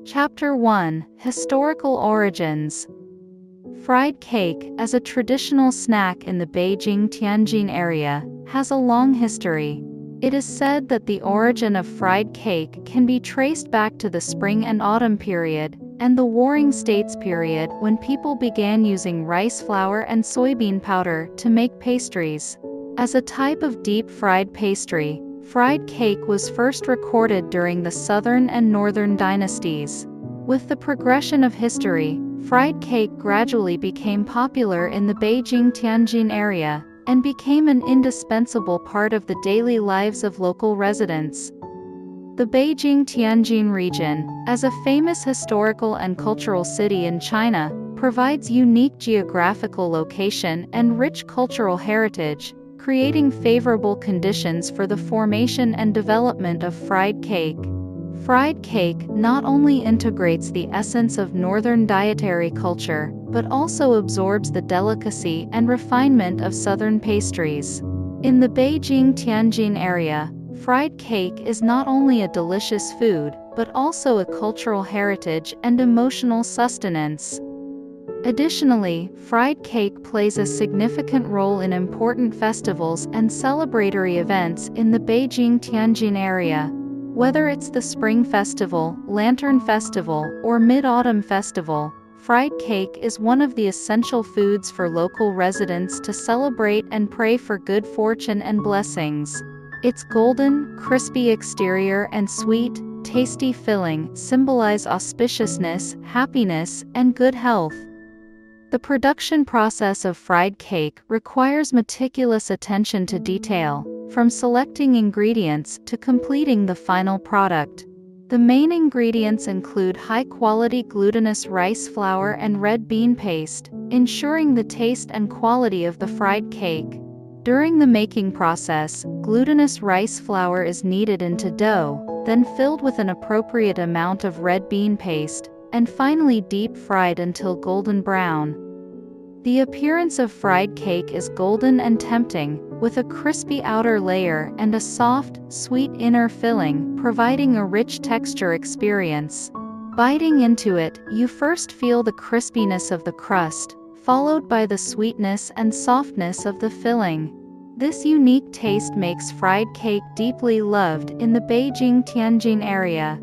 Chapter 1: Historical Origins. Fried cake, as a traditional snack in the Beijing-Tianjin area, has a long history. It is said that the origin of fried cake can be traced back to the Spring and Autumn period, and the Warring States period when people began using rice flour and soybean powder to make pastries. As a type of deep-fried pastry, fried cake was first recorded during the Southern and Northern dynasties. With the progression of history, fried cake gradually became popular in the Beijing-Tianjin area, and became an indispensable part of the daily lives of local residents. The Beijing-Tianjin region, as a famous historical and cultural city in China, provides unique geographical location and rich cultural heritage, creating favorable conditions for the formation and development of fried cake. Fried cake not only integrates the essence of northern dietary culture, but also absorbs the delicacy and refinement of southern pastries. In the Beijing-Tianjin area, fried cake is not only a delicious food, but also a cultural heritage and emotional sustenance. Additionally, fried cake plays a significant role in important festivals and celebratory events in the Beijing-Tianjin area. Whether it's the Spring Festival, Lantern Festival, or Mid-Autumn Festival, fried cake is one of the essential foods for local residents to celebrate and pray for good fortune and blessings. Its golden, crispy exterior and sweet, tasty filling symbolize auspiciousness, happiness, and good health. The production process of fried cake requires meticulous attention to detail, from selecting ingredients to completing the final product. The main ingredients include high-quality glutinous rice flour and red bean paste, ensuring the taste and quality of the fried cake. During the making process, glutinous rice flour is kneaded into dough, then filled with an appropriate amount of red bean paste, and finally deep-fried until golden brown. The appearance of fried cake is golden and tempting, with a crispy outer layer and a soft, sweet inner filling, providing a rich texture experience. Biting into it, you first feel the crispiness of the crust, followed by the sweetness and softness of the filling. This unique taste makes fried cake deeply loved in the Beijing-Tianjin area.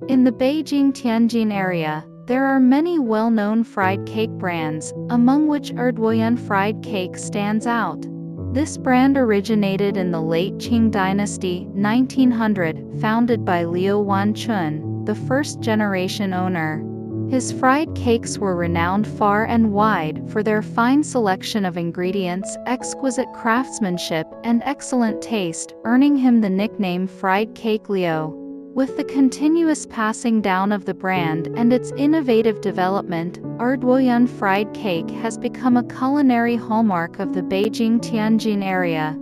In the Beijing-Tianjin area, there are many well-known fried cake brands, among which Erduoyuan fried cake stands out. This brand originated in the late Qing dynasty, 1900, founded by Liu Wanchun, the first-generation owner. His fried cakes were renowned far and wide for their fine selection of ingredients, exquisite craftsmanship, and excellent taste, earning him the nickname Fried Cake Liu. With the continuous passing down of the brand and its innovative development, Erduoyuan fried cake has become a culinary hallmark of the Beijing-Tianjin area.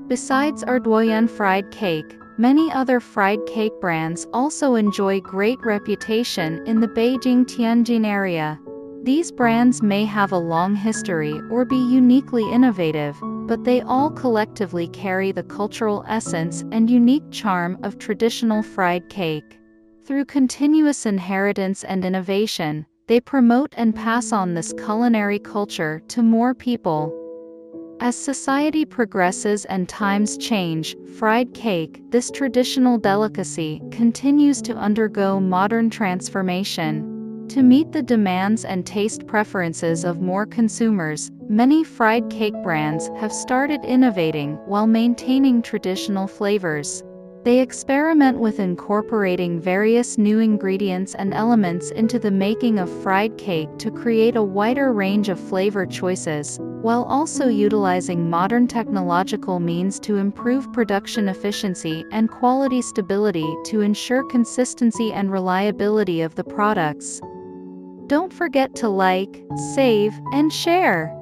Besides Erduoyuan fried cake, many other fried cake brands also enjoy great reputation in the Beijing-Tianjin area. These brands may have a long history or be uniquely innovative, but they all collectively carry the cultural essence and unique charm of traditional fried cake. Through continuous inheritance and innovation, they promote and pass on this culinary culture to more people. As society progresses and times change, fried cake, this traditional delicacy, continues to undergo modern transformation. To meet the demands and taste preferences of more consumers, many fried cake brands have started innovating while maintaining traditional flavors. They experiment with incorporating various new ingredients and elements into the making of fried cake to create a wider range of flavor choices, while also utilizing modern technological means to improve production efficiency and quality stability to ensure consistency and reliability of the products. Don't forget to like, save, and share.